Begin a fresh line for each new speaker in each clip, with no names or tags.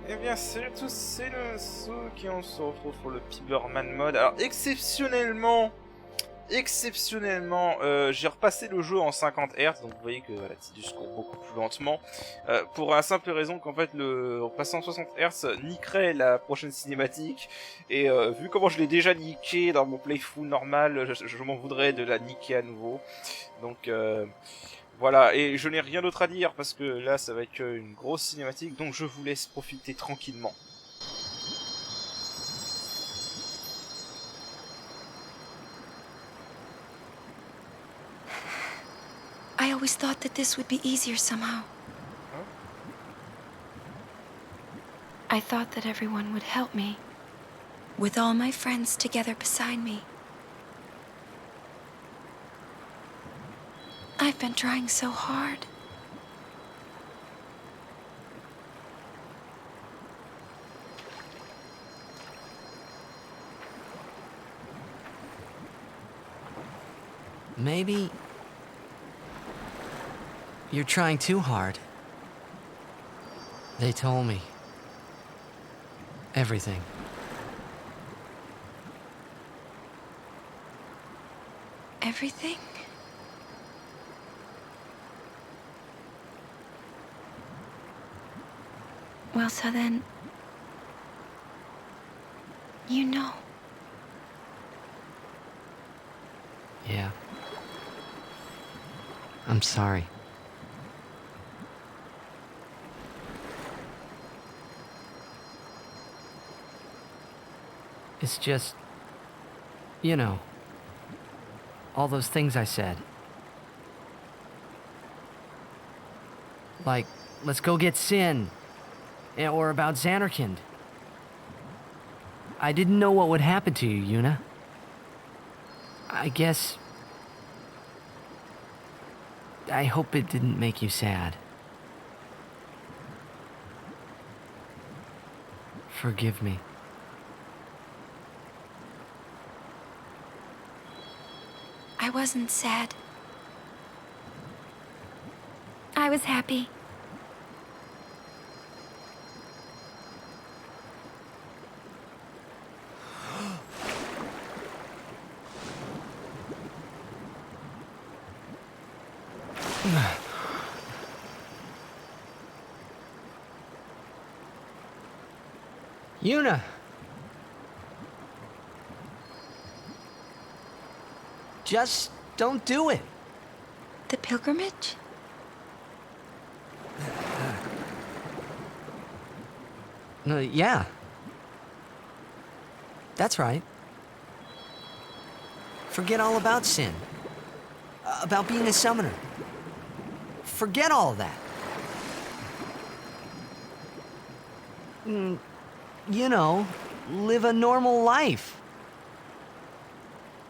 Eh bien, salut à tous, c'est le Souk et on se retrouve pour le Piberman mode. Alors, exceptionnellement, j'ai repassé le jeu en 50 Hz, donc vous voyez que voilà, Tidus court beaucoup plus lentement, pour la simple raison qu'en fait, le repasser en 60 Hz niquerait la prochaine cinématique, et vu comment je l'ai déjà niqué dans mon playthrough normal, je m'en voudrais de la niquer à nouveau. Donc, voilà, et je n'ai rien d'autre à dire parce que là ça va être une grosse cinématique, donc je vous laisse profiter tranquillement.
I always thought that this would be easier somehow.
Hein?
I thought that everyone would help me. With all my friends together beside me. I've been trying so hard.
Maybe you're trying too hard. They told me. Everything.
Everything? Well, so then... You know.
Yeah. I'm sorry. It's just, you know, all those things I said. Like, let's go get Sin. Or about Xanarkand. I didn't know what would happen to you, Yuna. I guess... I hope it didn't make you sad. Forgive me.
I wasn't sad. I was happy.
Yuna! Just don't do it.
The pilgrimage?
Yeah. That's right. Forget all about Sin. About being a summoner. Forget all of that. You know, live a normal life.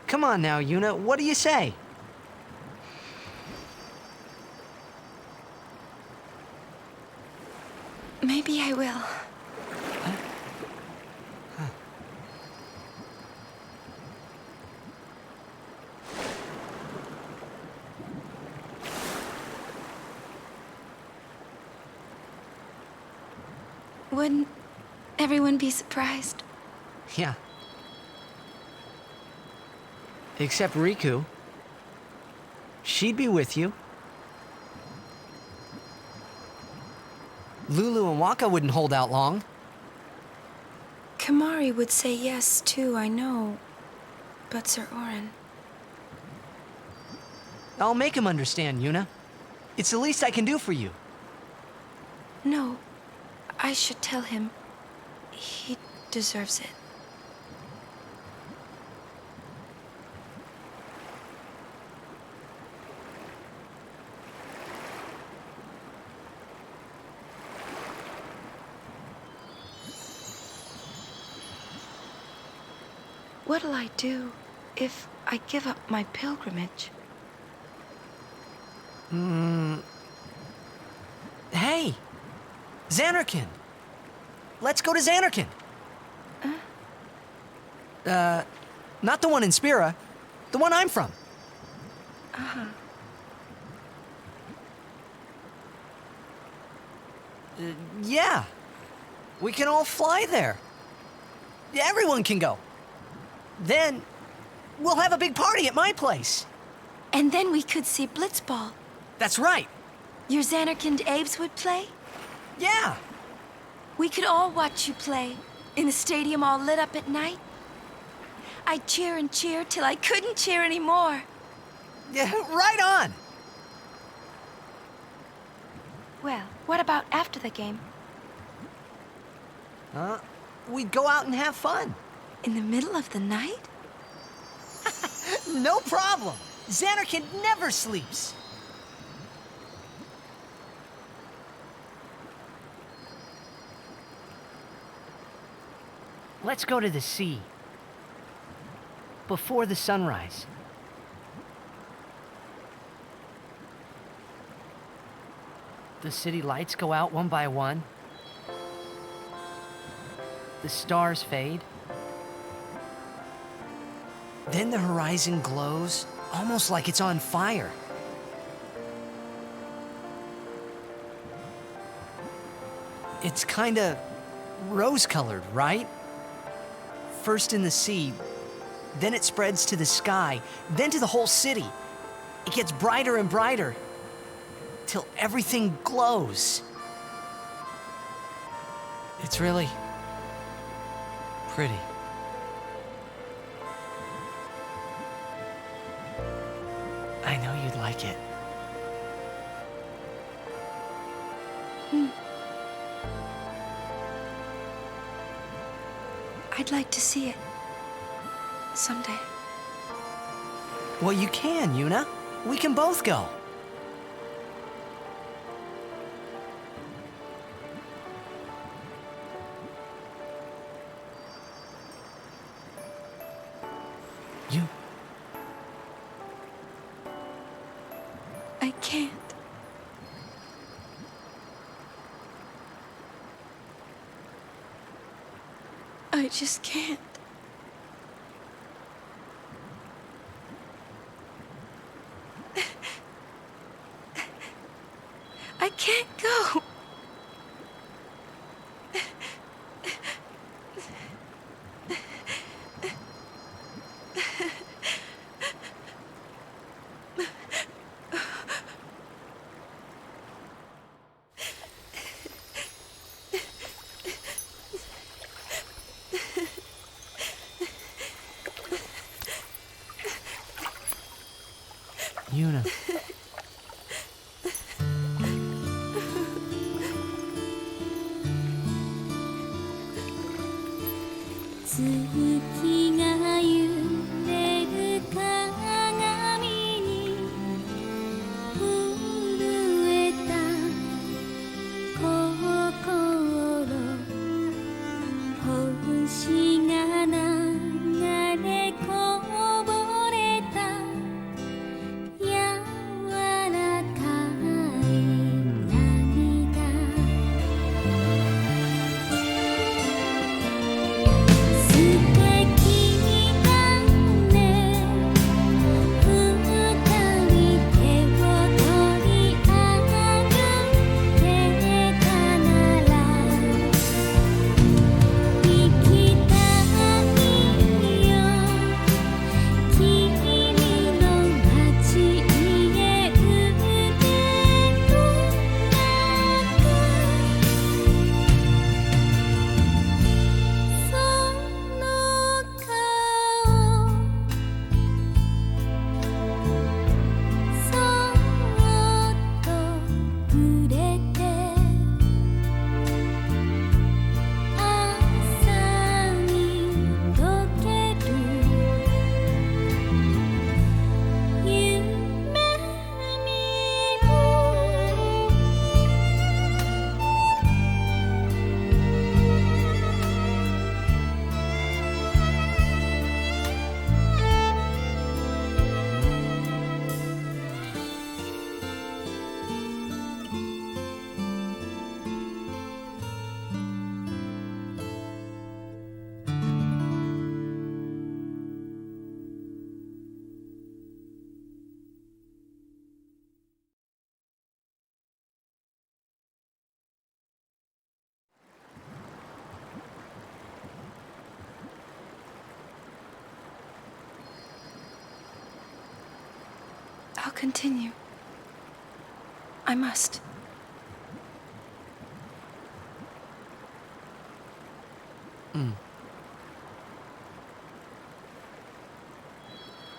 Come on now, Yuna, what do you say?
Maybe I will. Wouldn't everyone be surprised?
Yeah. Except Riku. She'd be with you. Lulu and Waka wouldn't hold out long.
Kamari would say yes, too, I know. But Sir Orin...
I'll make him understand, Yuna. It's the least I can do for you.
No, I should tell him. He deserves it. What'll I do if I give up my pilgrimage?
Hey! Xanarkand! Let's go to Xanarkand! Not the one in Spira. The one I'm from.
Uh-huh.
Yeah. We can all fly there. Everyone can go. Then, we'll have a big party at my place.
And then we could see Blitzball.
That's right.
Your Xanarkand Abes would play?
Yeah.
We could all watch you play, in the stadium all lit up at night. I'd cheer and cheer till I couldn't cheer anymore.
Yeah, right on.
Well, what about after the game?
We'd go out and have fun.
In the middle of the night?
No problem. Xanarkand never sleeps. Let's go to the sea. Before the sunrise. The city lights go out one by one. The stars fade. Then the horizon glows, almost like it's on fire. It's kinda rose-colored, right? First in the sea, then it spreads to the sky, then to the whole city. It gets brighter and brighter, till everything glows. It's really pretty. I know you'd like it.
I'd like to see it. Someday.
Well, you can, Yuna. We can both go. You...
I can't. I just can't. I can't go.
Yuna.
continue. I must.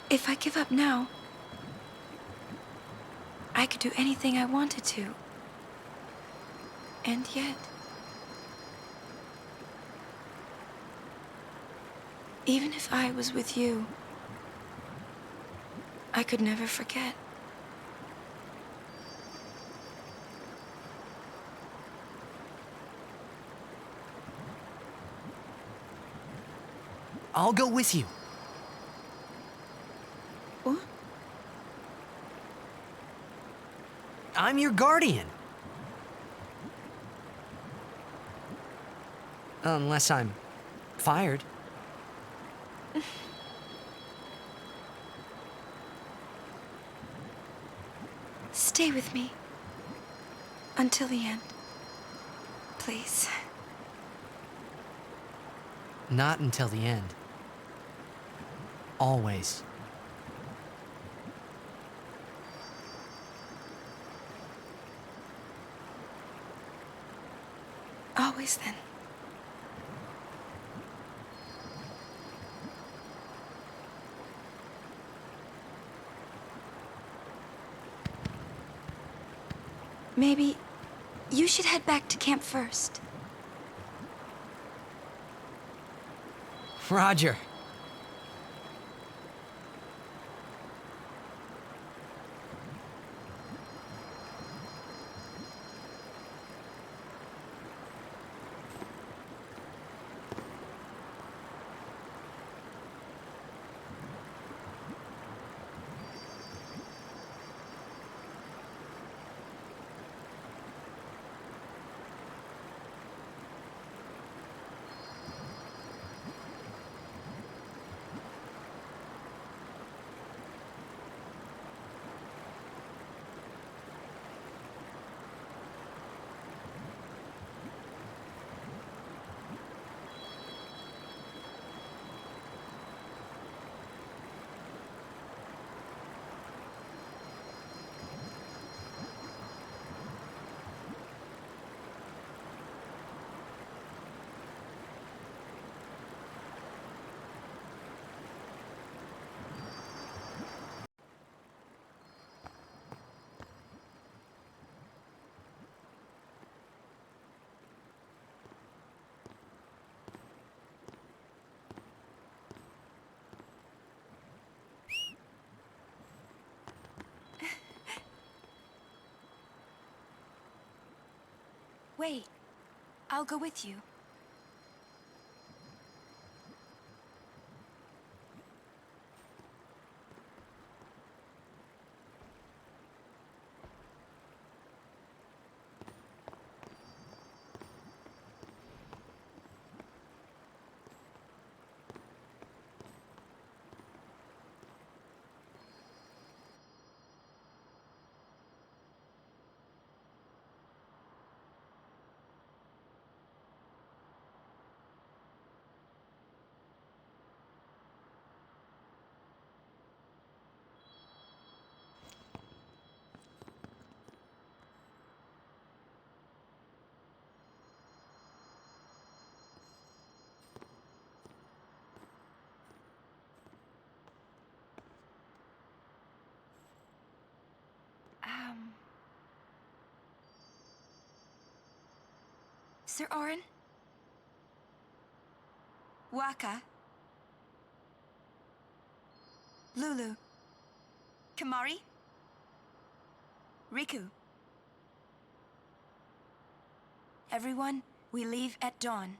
If I give up now, I could do anything I wanted to. And yet, even if I was with you, I could never forget.
I'll go with you.
What?
I'm your guardian. Unless I'm fired.
Stay with me. Until the end. Please.
Not until the end. Always.
Always then. Maybe you should head back to camp first.
Roger.
Wait. I'll go with you. Sir Orin? Waka? Lulu? Kamari? Riku? Everyone, we leave at dawn.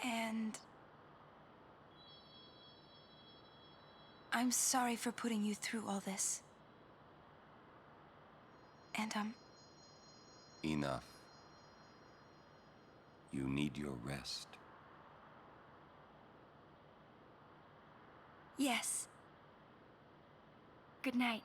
And... I'm sorry for putting you through all this. And,
Enough. You need your rest.
yes. Good night.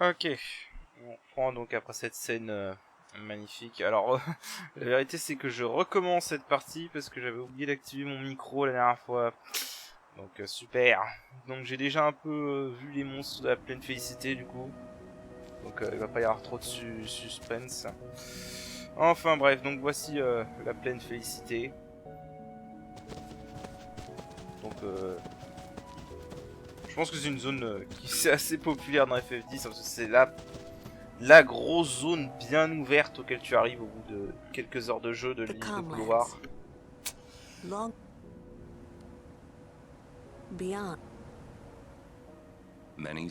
Ok, on prend donc après cette scène magnifique. Alors, la vérité c'est que je recommence cette partie parce que j'avais oublié d'activer mon micro la dernière fois. Donc super. Donc j'ai déjà un peu vu les monstres de la pleine félicité du coup. Donc il va pas y avoir trop de suspense. Enfin bref, donc voici la pleine félicité. Donc je pense que c'est une zone qui est assez populaire dans FF10 parce que c'est la grosse zone bien ouverte auquel tu arrives au bout de quelques heures de jeu de l'île de couloir.
Long beyond.
Many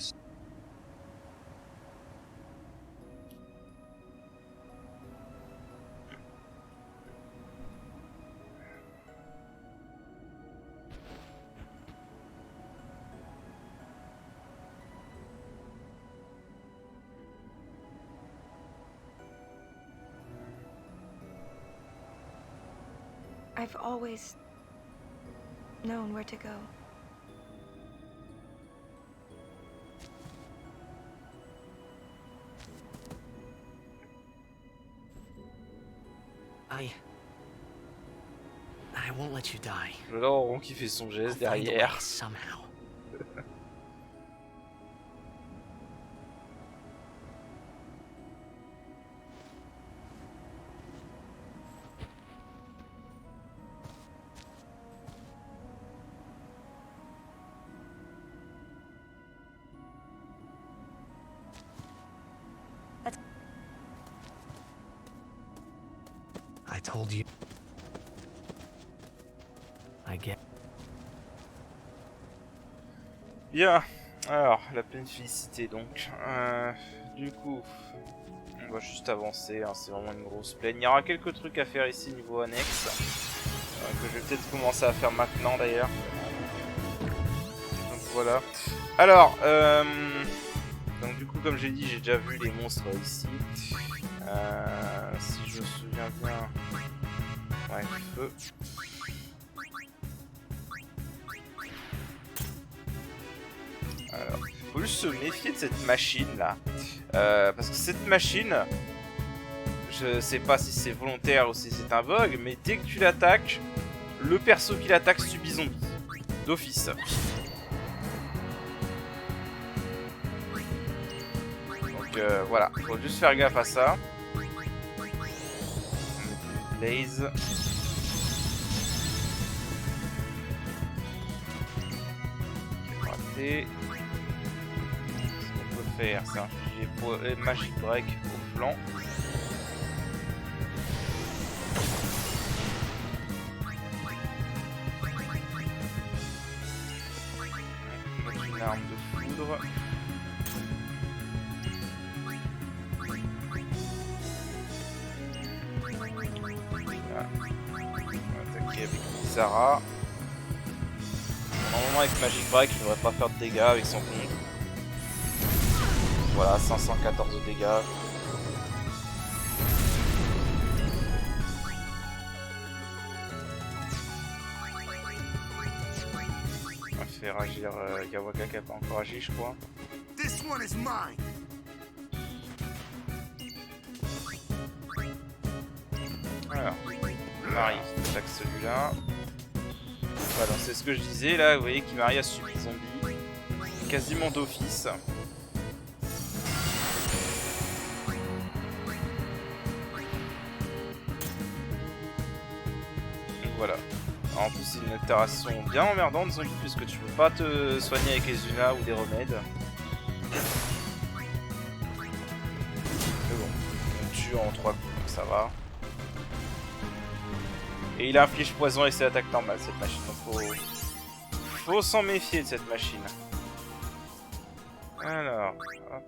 I've always known where to go.
I won't let you die.
J'adore Ron qui fait son
I'll
geste
find a way
derrière.
somehow. I told you. I get.
Bien, alors la pleine félicité donc. Du coup, on va juste avancer, hein, c'est vraiment une grosse plaine. Il y aura quelques trucs à faire ici niveau annexe, que je vais peut-être commencer à faire maintenant d'ailleurs. Donc voilà. Alors, donc du coup comme j'ai dit, j'ai déjà vu les monstres ici. Si je me souviens bien, ouais, feu. Alors, faut juste se méfier de cette machine là, parce que cette machine, je sais pas si c'est volontaire ou si c'est un bug, mais dès que tu l'attaques, le perso qui l'attaque subit zombie, d'office. Donc voilà, faut juste faire gaffe à ça. Blaze. Raté. Faire, c'est infliger Magic Break au flanc. Mettre une arme de foudre. Voilà. On va attaquer avec Zara. Normalement avec Magic Break je devrais pas faire de dégâts avec son compte. Voilà, 514 de dégâts. On va faire agir Yawaka qui a pas encore agi, je crois. Alors, Marie attaque celui-là. Voilà, c'est ce que je disais là, vous voyez qu'Imari a subi zombie quasiment d'office. Voilà. Alors, en plus c'est une altération bien emmerdante zombie puisque tu peux pas te soigner avec les unas ou des remèdes. Mais bon, on tue en 3 coups donc ça va. Et il inflige poison avec ses attaques normales cette machine, donc faut s'en méfier de cette machine. Alors, hop.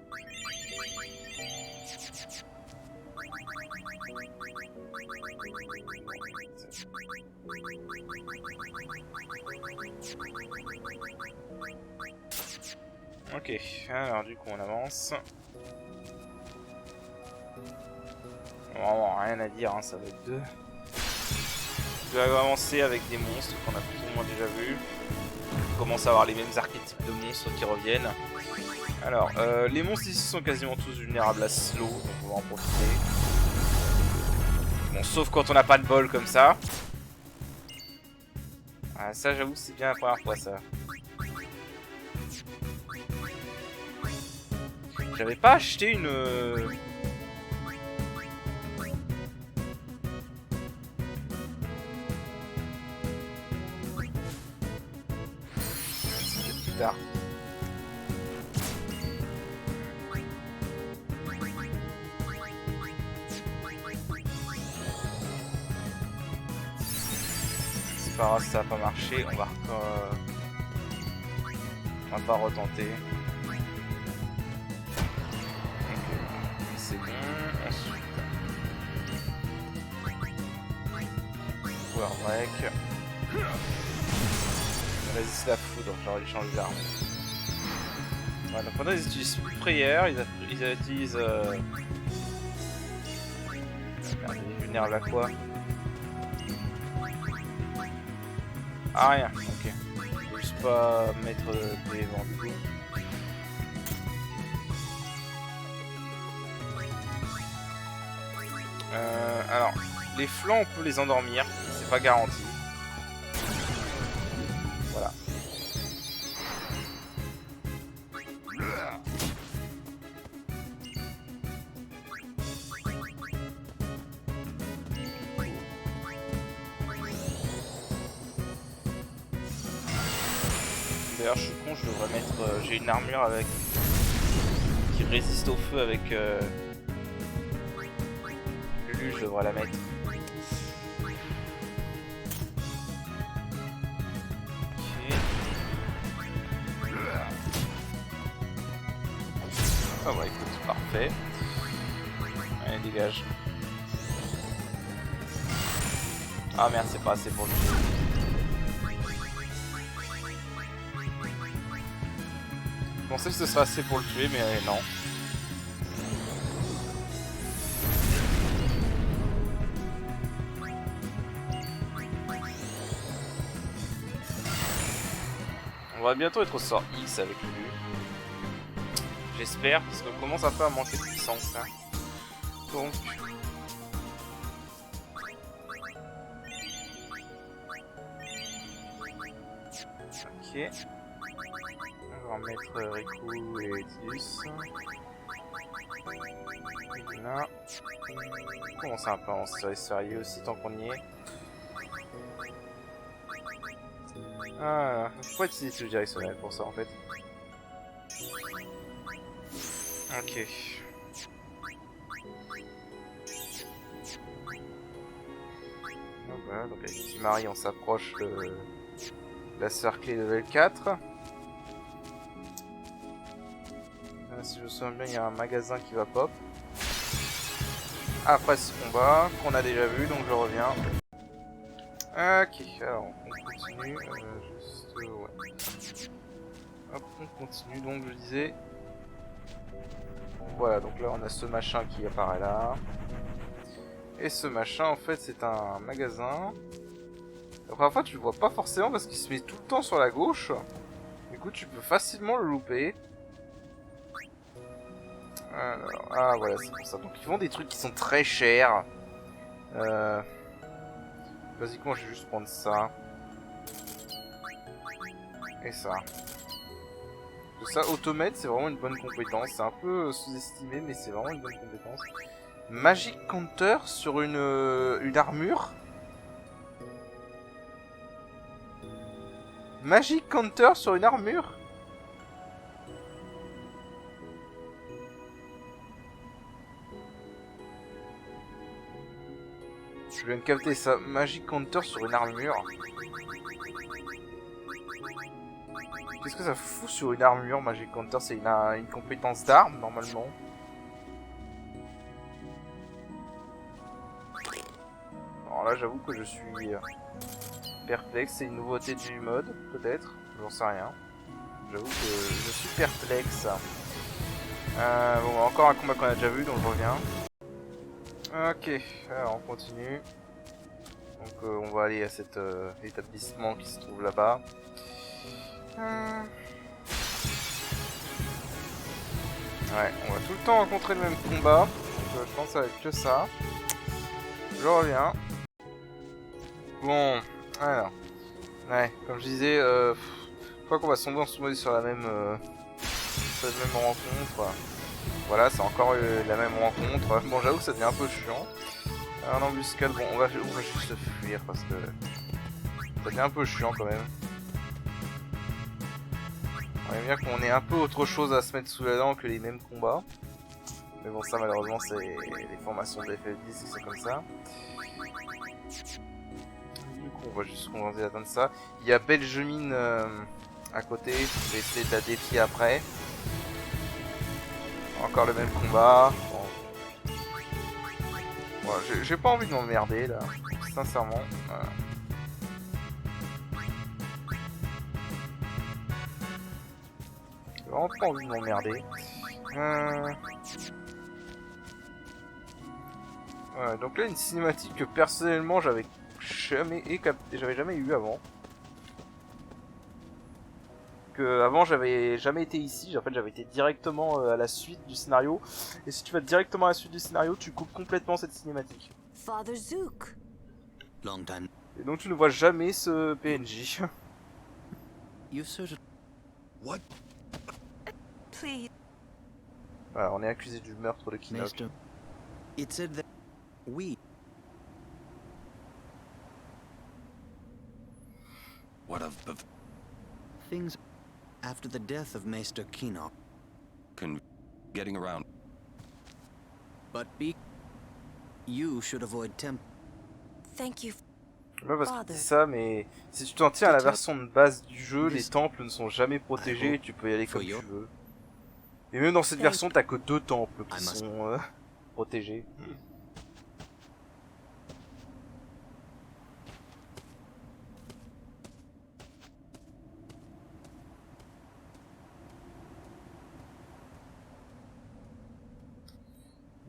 Ok, alors du coup on avance. Vraiment rien à dire, hein, ça va être deux. Je vais avancer avec des monstres qu'on a plus ou moins déjà vus. On commence à avoir les mêmes archétypes de monstres qui reviennent. Alors, les monstres ici sont quasiment tous vulnérables à slow, donc on va en profiter. Bon, sauf quand on n'a pas de bol comme ça. Ah, ça j'avoue c'est bien la première fois ça. J'avais pas acheté une... C'était plus tard. C'est pas grave, ça va pas marcher, on va pas retenter. C'est bon, ensuite Power Break. Résiste la foudre, j'aurais dû changer d'arme. Voilà, donc maintenant ils utilisent plus prière, ils utilisent merde, ils vulnèrent à quoi? Ah rien, ok. Je peux juste pas mettre des vents du coup. Alors, les flancs on peut les endormir, c'est pas garanti. Voilà. D'ailleurs je suis con, je devrais mettre... j'ai une armure avec... qui résiste au feu avec... Lulu, je devrais la mettre. Ah ouais, écoute, parfait. Allez, dégage. Ah merde, c'est pas assez pour le tuer. Je pensais que ce serait assez pour le tuer, mais non. On va bientôt être au sort X avec lui. J'espère, parce qu'on commence un peu à manquer de puissance là. Donc... Ok. On va remettre Riku et Tidus. Là. On commence un peu à en se sérieux aussi tant qu'on y est. Ah, faut pas utiliser le directionnel pour ça en fait. Ok. Donc voilà, donc avec Timari on s'approche de la sœur clé level 4. Si je me souviens bien, il y a un magasin qui va pop. Après ce combat, qu'on a déjà vu, donc je reviens. Ok, alors on continue. Juste, ouais. Hop, on continue, donc je disais. Voilà, donc là on a ce machin qui apparaît là. Et ce machin, en fait, c'est un magasin. La première fois, tu le vois pas forcément parce qu'il se met tout le temps sur la gauche. Du coup, tu peux facilement le louper. Alors, ah voilà, c'est pour ça. Donc ils vendent des trucs qui sont très chers. Basiquement, je vais juste prendre ça. Et ça. Tout ça, Automate, c'est vraiment une bonne compétence. C'est un peu sous-estimé, mais c'est vraiment une bonne compétence. Magic Counter sur une armure. Magic Counter sur une armure. Je viens de capter ça. Magic Counter sur une armure. Qu'est-ce que ça fout sur une armure, Magic Counter? C'est une compétence d'arme, normalement. Alors là, j'avoue que je suis perplexe. C'est une nouveauté du mode, peut-être. J'en sais rien. J'avoue que je suis perplexe. Bon, encore un combat qu'on a déjà vu, donc je reviens. Ok, alors on continue. Donc on va aller à cet établissement qui se trouve là-bas. Ouais, on va tout le temps rencontrer le même combat. Donc, je pense que ça va être que ça. Je reviens. Bon, alors. Ouais, comme je disais, je crois qu'on va tomber sur la même rencontre. Voilà, c'est encore la même rencontre. Bon, j'avoue que ça devient un peu chiant. En embuscade, bon, on va juste fuir parce que ça devient un peu chiant quand même. On aime bien qu'on ait un peu autre chose à se mettre sous la dent que les mêmes combats. Mais bon, ça malheureusement, c'est les formations de FF10 et c'est comme ça. Du coup, on va juste commencer à atteindre ça. Il y a Belgemine à côté, je vais essayer de la défier après. Encore le même combat. Bon. Voilà, j'ai pas envie de m'emmerder là, sincèrement. Voilà. J'ai vraiment pas envie de m'emmerder. Voilà, donc là une cinématique que personnellement j'avais jamais eu avant. Que avant j'avais jamais été ici, en fait j'avais été directement à la suite du scénario. Et si tu vas directement à la suite du scénario, tu coupes complètement cette cinématique.
Father Zook.
Long time.
Et donc tu ne vois jamais ce PNJ.
You searched.
What?
Please.
Voilà, on est accusé du meurtre de Kinok.
Maester. It said that we.
What of
Things after the death of Maester Kinok.
getting around?
But be. You should avoid temp.
Thank you.
Ouais, parce que c'est ça, mais si tu t'en tiens à la version de base du jeu, les temples ne sont jamais protégés, tu peux y aller comme tu veux. Et même dans cette version, t'as que 2 temples qui sont protégés.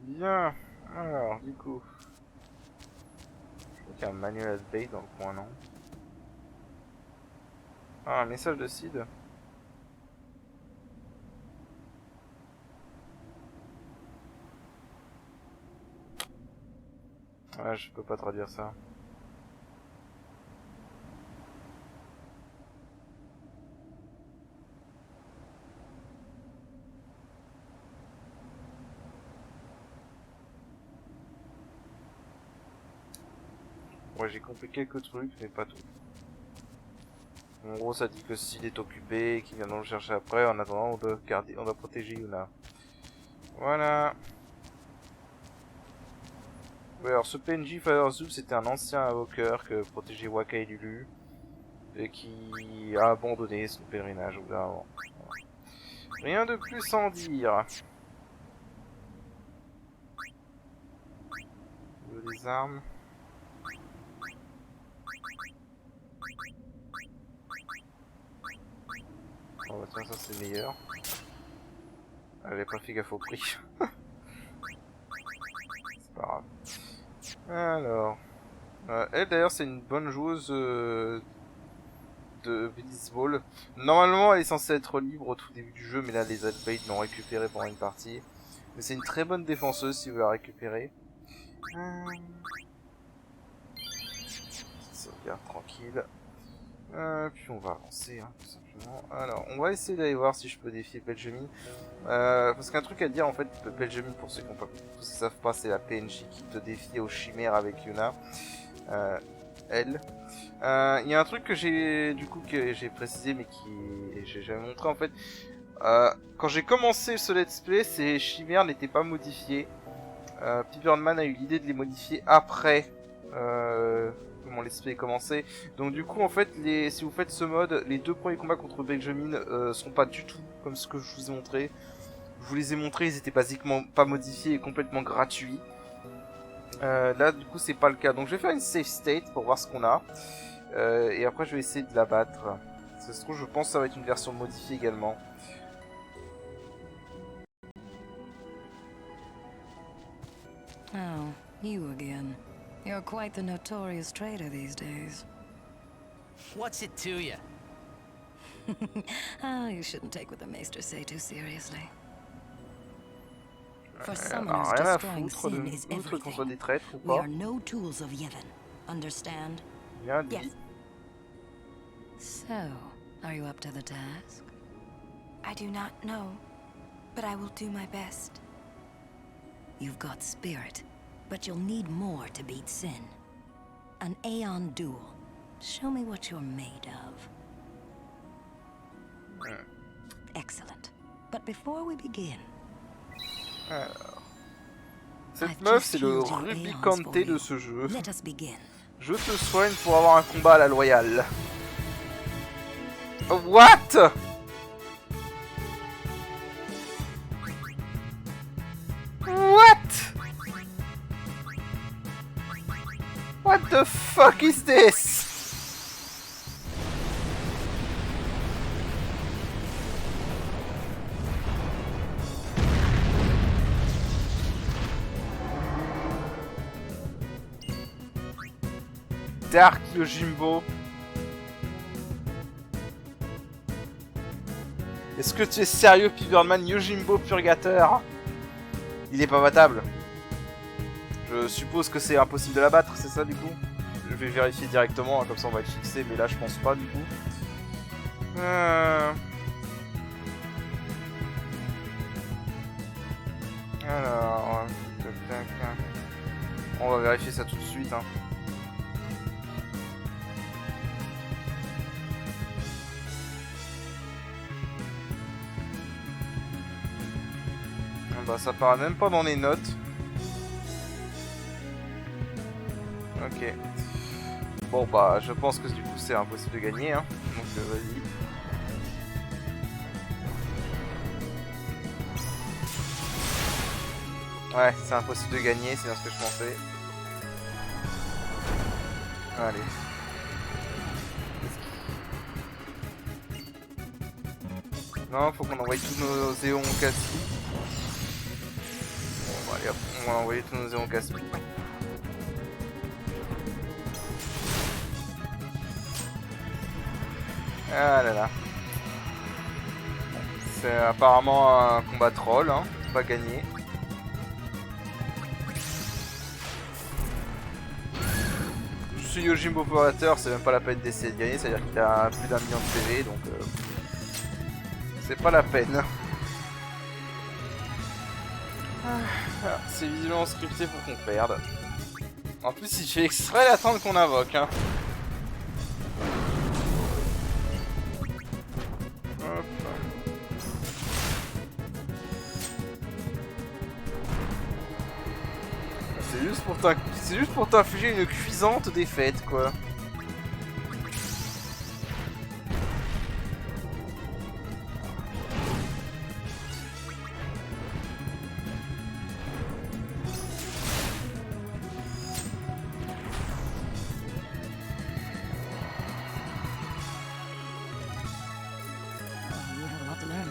Bien, alors du coup... Je crois qu'il y a un manuel bait dans le coin, non? Ah, un message de Sid. Ouais, je peux pas traduire ça. Ouais, j'ai compris quelques trucs, mais pas tout. En gros, ça dit que s'il est occupé et qu'il vient de le chercher après, en attendant, on doit protéger Yuna. Voilà. Ouais, alors ce PNJ Father Zook, c'était un ancien invoqueur que protégeait Waka et Lulu. Et qui a abandonné son pèlerinage au bout d'un moment. Rien de plus sans dire. Les armes. Oh bah tiens, ça c'est meilleur. Elle pas fait gaffe au prix. C'est pas grave. Alors. Elle d'ailleurs c'est une bonne joueuse de baseball. Normalement elle est censée être libre au tout début du jeu, mais là les Albaid l'ont récupérée pendant une partie. Mais c'est une très bonne défenseuse si vous la récupérez. Sauvegarde tranquille. Puis on va avancer, hein, tout simplement. Alors, on va essayer d'aller voir si je peux défier Belgemine. Parce qu'un truc à dire, en fait, Belgemine, pour ceux qui ne savent pas, c'est la PNJ qui te défie aux chimères avec Yuna. Elle. Il y a un truc que j'ai précisé, mais qui j'ai jamais montré, en fait. Quand j'ai commencé ce let's play, ces chimères n'étaient pas modifiées. Piperman a eu l'idée de les modifier après comment let's play est commencé. Donc du coup en fait si vous faites ce mode, les 2 premiers combats contre Belgemine sont pas du tout comme ce que je vous ai montré. Je vous les ai montrés, ils étaient basiquement pas modifiés et complètement gratuits. Là du coup c'est pas le cas. Donc je vais faire une save state pour voir ce qu'on a. Et après je vais essayer de la battre. Ça se trouve je pense que ça va être une version modifiée également.
Oh, you again. You're quite the notorious traitor these days.
What's it to you?
Ah, you shouldn't take what the Maester say too seriously. For
Alors,
summoners,
rien à
destroying
foutre de
sin is
outre qu'on soit des
everything.
traîtres ou
We
pas.
are no tools of Yevon. Understand?
Bien dit.
Yes.
So, are you up to the task?
I do not know, but I will do my best.
You've got spirit, but you'll need more to beat sin. An Aeon duel. Show me what you're made of. Excellent. But before we begin,
Alors. Cette
I've
meuf,
just
c'est le
healed your
Rubicante
aeons for
de
you.
ce jeu.
Let us begin.
Je te soigne pour avoir un combat à la loyale. What? What? What the fuck is this? Dark Yojimbo. Est-ce que tu es sérieux, Piberman? Yojimbo Purgateur? Il est pas battable. Je suppose que c'est impossible de l'abattre, c'est ça du coup? Je vais vérifier directement, hein, comme ça on va être fixé, mais là je pense pas du coup. Alors... On va vérifier ça tout de suite. Hein. Bah ça paraît même pas dans les notes. Ok. Bon bah je pense que du coup c'est impossible de gagner hein. Donc vas-y. Ouais c'est impossible de gagner, c'est bien ce que je pensais. Allez. Non faut qu'on envoie tous nos éons casse-pieds. Bon allez hop, on va envoyer tous nos éons casse-pieds. Ah là là. C'est apparemment un combat troll, hein. Pas gagné. Je suis Yojimbo Purgateur, c'est même pas la peine d'essayer de gagner, c'est-à-dire qu'il a plus d'1 million de PV, donc c'est pas la peine. C'est visiblement scripté pour qu'on perde. En plus, il fait exprès d'attendre qu'on invoque, hein. C'est juste pour t'infliger une cuisante défaite, quoi.
You have a lot to learn.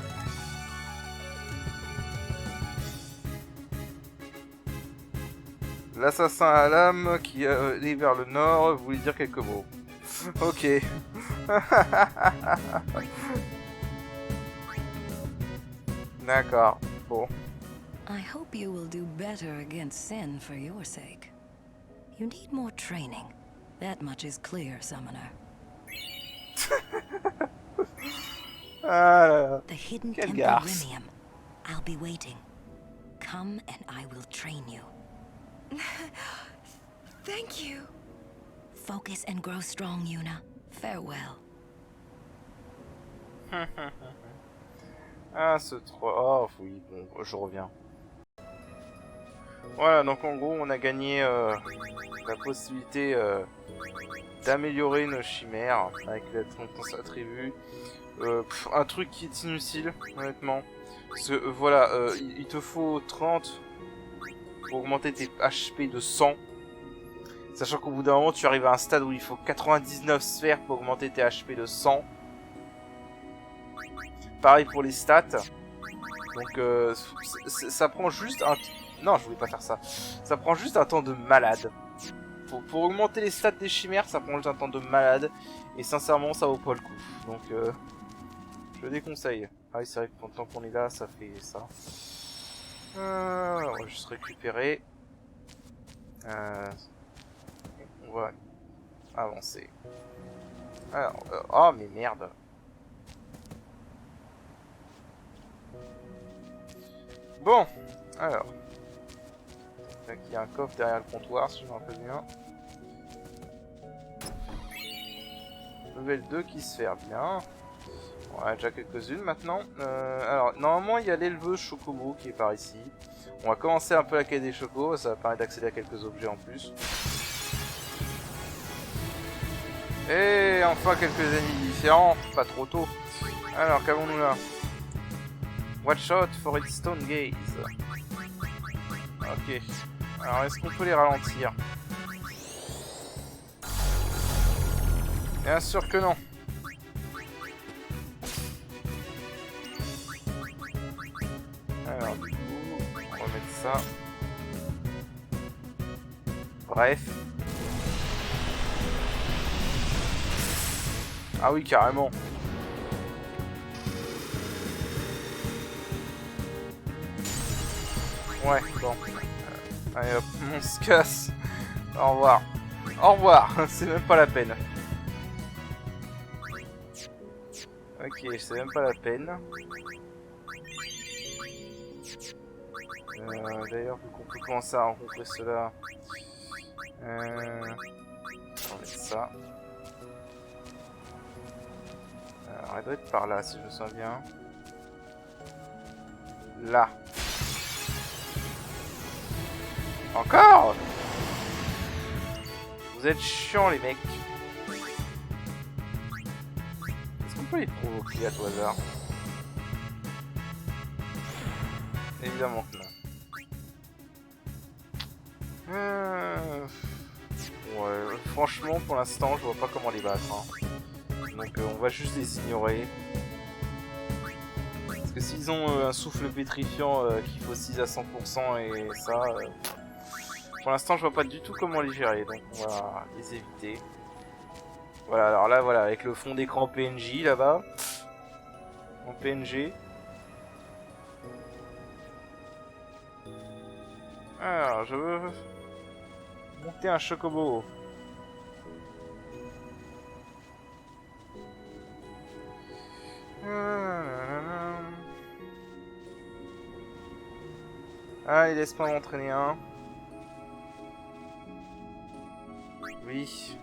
L'assassin à l'âme qui allait vers le nord voulait dire quelques mots. Ok. D'accord. Bon.
I hope you will do better against sin for your sake. You need more training. That much is clear, Summoner.
Ah là là.
The hidden
Quelle
temple
garce.
Rimium. I'll be waiting. Come and I will train you.
Thank you.
Focus and grow strong, Yuna. Farewell.
Ah, ce troll. Oh, oui, bon, je reviens. Voilà, donc en gros, on a gagné la possibilité d'améliorer nos chimères avec notre attribut. Un truc qui est inutile, honnêtement. Parce que, voilà, il te faut 30 pour augmenter tes HP de 100. Sachant qu'au bout d'un moment, tu arrives à un stade où il faut 99 sphères pour augmenter tes HP de 100. Pareil pour les stats. Donc ça prend juste un... Non, je voulais pas faire ça. Ça prend juste un temps de malade. Pour augmenter les stats des chimères, ça prend juste un temps de malade. Et sincèrement, ça vaut pas le coup. Donc Je déconseille. Ah oui, c'est vrai que pendant qu'on est là, ça fait ça. On va juste récupérer. On va avancer. Alors, oh mais merde. Bon, alors. Là, il y a un coffre derrière le comptoir, si je me rappelle bien. Level 2 qui se fait bien. On a déjà quelques-unes maintenant. Alors, normalement, il y a l'éleveuse Chocobo qui est par ici. On va commencer un peu la quête des chocos, ça va permettre d'accéder à quelques objets en plus. Et enfin quelques ennemis différents, pas trop tôt. Alors, qu'avons-nous là? Watch out for its stone gaze. Ok. Alors, est-ce qu'on peut les ralentir? Bien sûr que non. Alors, du coup, on va mettre ça. Bref. Ah oui, carrément. Ouais, bon. Allez hop, on se casse. Au revoir. Au revoir, c'est même pas la peine. Ok, c'est même pas la peine. D'ailleurs, vu qu'on peut commencer à rencontrer cela, on va mettre ça. Alors, elle doit être par là, si je me souviens bien. Là. Encore? Vous êtes chiants, les mecs. Est-ce qu'on peut les provoquer à tout hasard? Évidemment que non. Ouais, franchement, pour l'instant, je vois pas comment les battre. Hein. Donc, on va juste les ignorer. Parce que s'ils ont un souffle pétrifiant qui fossile à 100% et ça, pour l'instant, je vois pas du tout comment les gérer. Donc, on va les éviter. Voilà, alors là, voilà, avec le fond d'écran PNJ là-bas, en PNG. Alors, je veux monter un chocobo. Allez, laisse-moi m'entraîner un. Oui.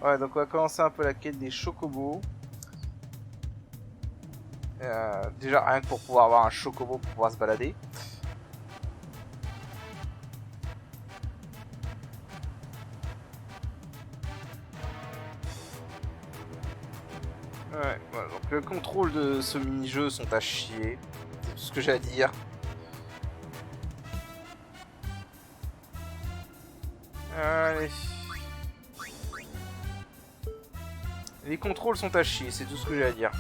Ouais, donc on va commencer un peu la quête des chocobos. Déjà, rien que pour pouvoir avoir un chocobo pour pouvoir se balader. Ouais, voilà, donc le contrôle de ce mini-jeu sont à chier. C'est tout ce que j'ai à dire. Allez. Les contrôles sont à chier, c'est tout ce que j'ai à dire.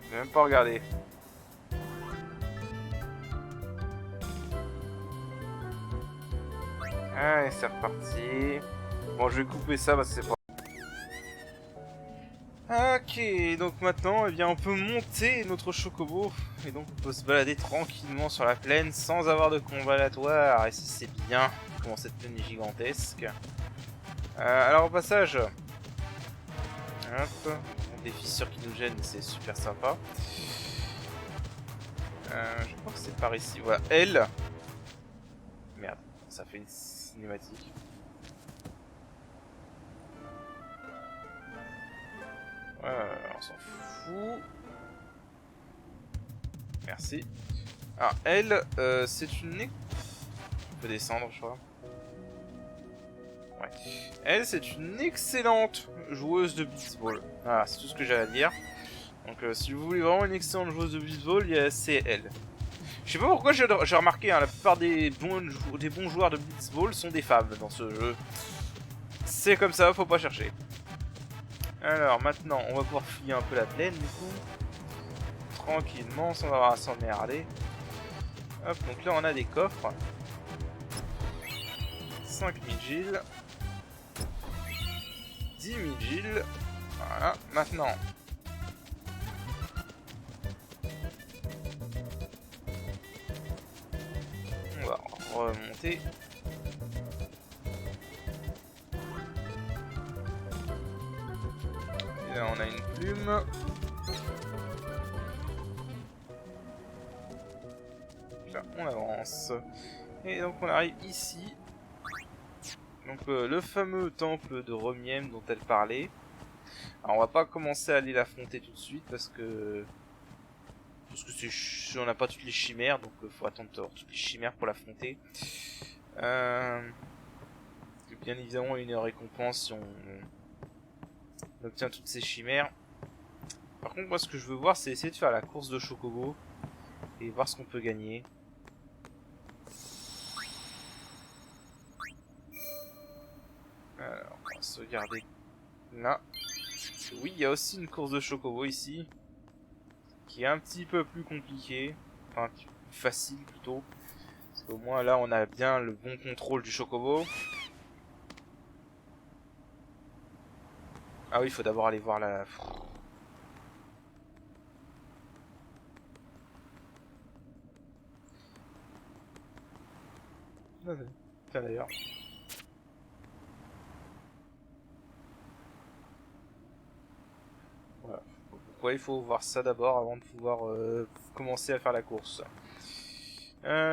J'ai même pas regardé. Allez, c'est reparti. Bon, je vais couper ça parce que c'est pas... Ok, donc maintenant, eh bien, on peut monter notre chocobo. Et donc, on peut se balader tranquillement sur la plaine sans avoir de combat aléatoire. Et si c'est bien, comment cette plaine est gigantesque. Alors, au passage... Hop, des fissures qui nous gênent, c'est super sympa. Je crois que c'est par ici. Voilà, elle. Merde, ça fait une cinématique. On s'en fout. Merci. Alors, elle, c'est une... On peut descendre, je crois. Ouais. Elle, c'est une excellente joueuse de blitzball. Voilà, c'est tout ce que j'ai à dire. Donc, si vous voulez vraiment une excellente joueuse de blitzball, c'est elle. Je sais pas pourquoi j'ai remarqué, hein, la plupart des bons joueurs de blitzball sont des femmes dans ce jeu. C'est comme ça, faut pas chercher. Alors maintenant, on va pouvoir fouiller un peu la plaine du coup. Tranquillement, sans avoir à s'emmerder. Hop, donc là on a des coffres. 5000 Gilles. 10 000 Gilles. Voilà, maintenant. On va remonter. Et là on a une plume. Là on avance. Et donc on arrive ici. Donc le fameux temple de Remiem dont elle parlait. Alors on va pas commencer à aller l'affronter tout de suite parce que on n'a pas toutes les chimères, donc faut attendre d'avoir toutes les chimères pour l'affronter. Bien évidemment une récompense si on obtient toutes ces chimères. Par contre moi ce que je veux voir c'est essayer de faire la course de Chocobo et voir ce qu'on peut gagner. Alors on va sauvegarder là. Oui, il y a aussi une course de Chocobo ici, qui est un petit peu plus compliquée, enfin un petit peu plus facile plutôt, parce qu'au moins là on a bien le bon contrôle du Chocobo. Ah oui, il faut d'abord aller voir la... Tiens d'ailleurs. Voilà. Pourquoi il faut voir ça d'abord avant de pouvoir commencer à faire la course.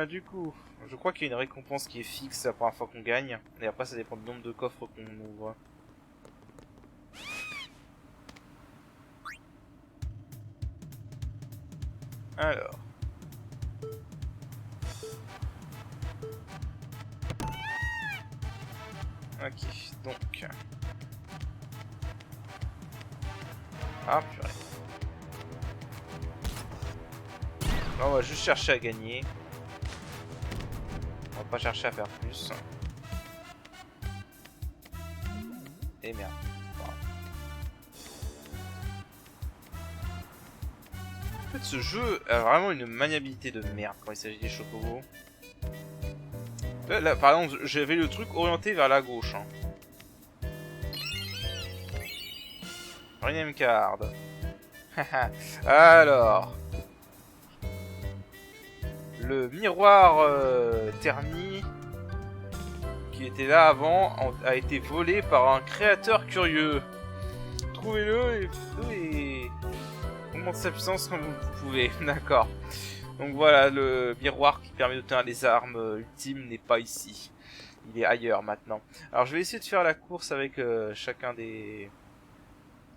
Du coup, je crois qu'il y a une récompense qui est fixe la première fois qu'on gagne. Et après ça dépend du nombre de coffres qu'on ouvre. Alors. Ok, donc... Ah purée. Là, on va juste chercher à gagner. On va pas chercher à faire plus. Et merde. Voilà. En fait ce jeu a vraiment une maniabilité de merde quand il s'agit des chocobos. Là par exemple j'avais le truc orienté vers la gauche. Hein. Rename card. Alors. Le miroir terni qui était là avant a été volé par un créateur curieux. Trouvez-le et augmentez sa puissance comme vous pouvez. D'accord. Donc voilà, le miroir qui permet d'obtenir les armes ultimes n'est pas ici. Il est ailleurs maintenant. Alors je vais essayer de faire la course avec chacun des...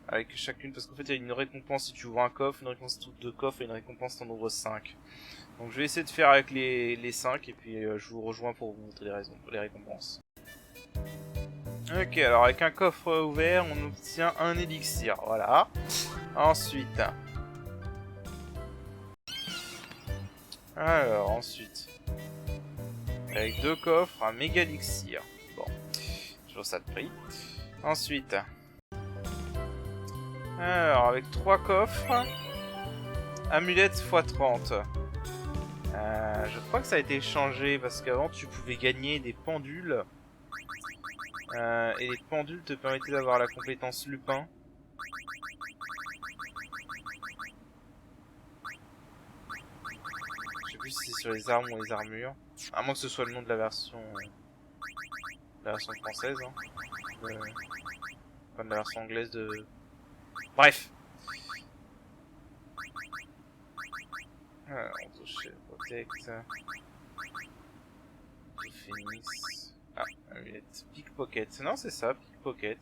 Avec chacune, parce qu'en fait il y a une récompense si tu ouvres un coffre, une récompense si tu ouvres 2 coffres et une récompense si tu en ouvres 5. Donc je vais essayer de faire avec les 5 et puis je vous rejoins pour vous montrer les récompenses. Ok, alors avec un coffre ouvert on obtient un élixir, voilà. Ensuite... Alors ensuite... Avec 2 coffres, un méga élixir. Bon, toujours ça de prix. Ensuite... Alors, avec 3 coffres, amulette x30. Je crois que ça a été changé parce qu'avant tu pouvais gagner des pendules. Et les pendules te permettaient d'avoir la compétence Lupin. Je sais plus si c'est sur les armes ou les armures. À moins que ce soit le nom de la version française. Hein. Pas de la version anglaise de... Bref. Alors, on touche Protect. Phoenix. Ah, amulette. Pickpocket. Non, c'est ça, Pickpocket.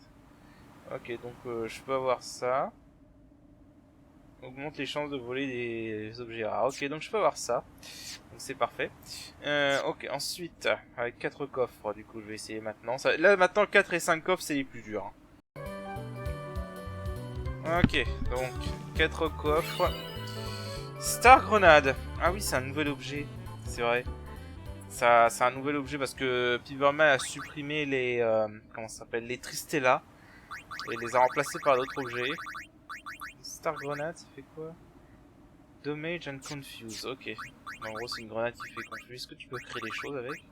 Ok, donc je peux avoir ça. Augmente les chances de voler des objets rares. Ok, donc je peux avoir ça. Donc c'est parfait. Ok, ensuite, avec 4 coffres, du coup, je vais essayer maintenant. Ça, là, maintenant, 4 et 5 coffres, c'est les plus durs. Ok, donc 4 coffres. Star Grenade. Ah oui, c'est un nouvel objet. C'est vrai. Ça, c'est un nouvel objet parce que Piverman a supprimé les comment ça s'appelle, les Tristella. Et les a remplacés par d'autres objets. Star Grenade, ça fait quoi? Damage and Confuse, ok. En gros, c'est une grenade qui fait confuse. Est-ce que tu peux créer des choses avec?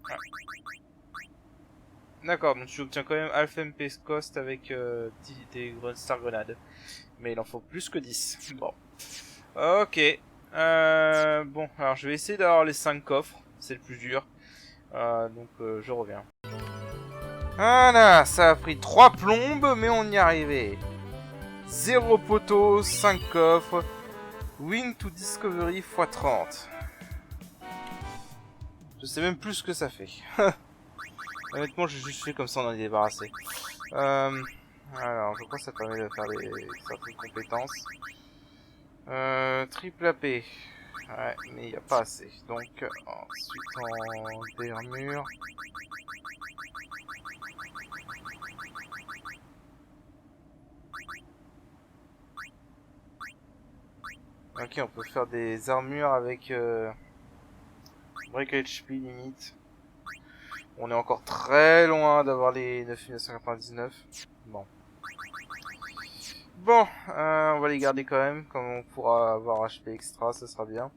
Ah. D'accord, donc tu obtiens quand même Alpha MP Cost avec des Star Grenades. Mais il en faut plus que 10. Bon. Ok. Bon, alors je vais essayer d'avoir les 5 coffres. C'est le plus dur. Donc je reviens. Voilà, ça a pris 3 plombes, mais on y est arrivé. 0 poteau, 5 coffres. Win to Discovery x 30. Je sais même plus ce que ça fait. Honnêtement, j'ai juste fait comme ça, on en est débarrassé. Alors, je crois que ça permet de faire certaines compétences. Triple AP. Ouais, mais il n'y a pas assez. Donc, ensuite en déarmure. Ok, on peut faire des armures avec Break HP limite. On est encore très loin d'avoir les 9999. Bon. Bon, on va les garder quand même, comme on pourra avoir HP extra, ça sera bien.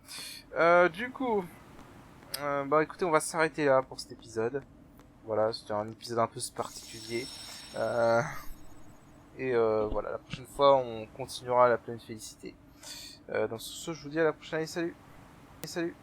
Du coup, bah écoutez, on va s'arrêter là pour cet épisode. Voilà, c'était un épisode un peu particulier. Voilà, la prochaine fois, on continuera la pleine félicité. Donc sur ce, je vous dis à la prochaine, et salut. Et salut.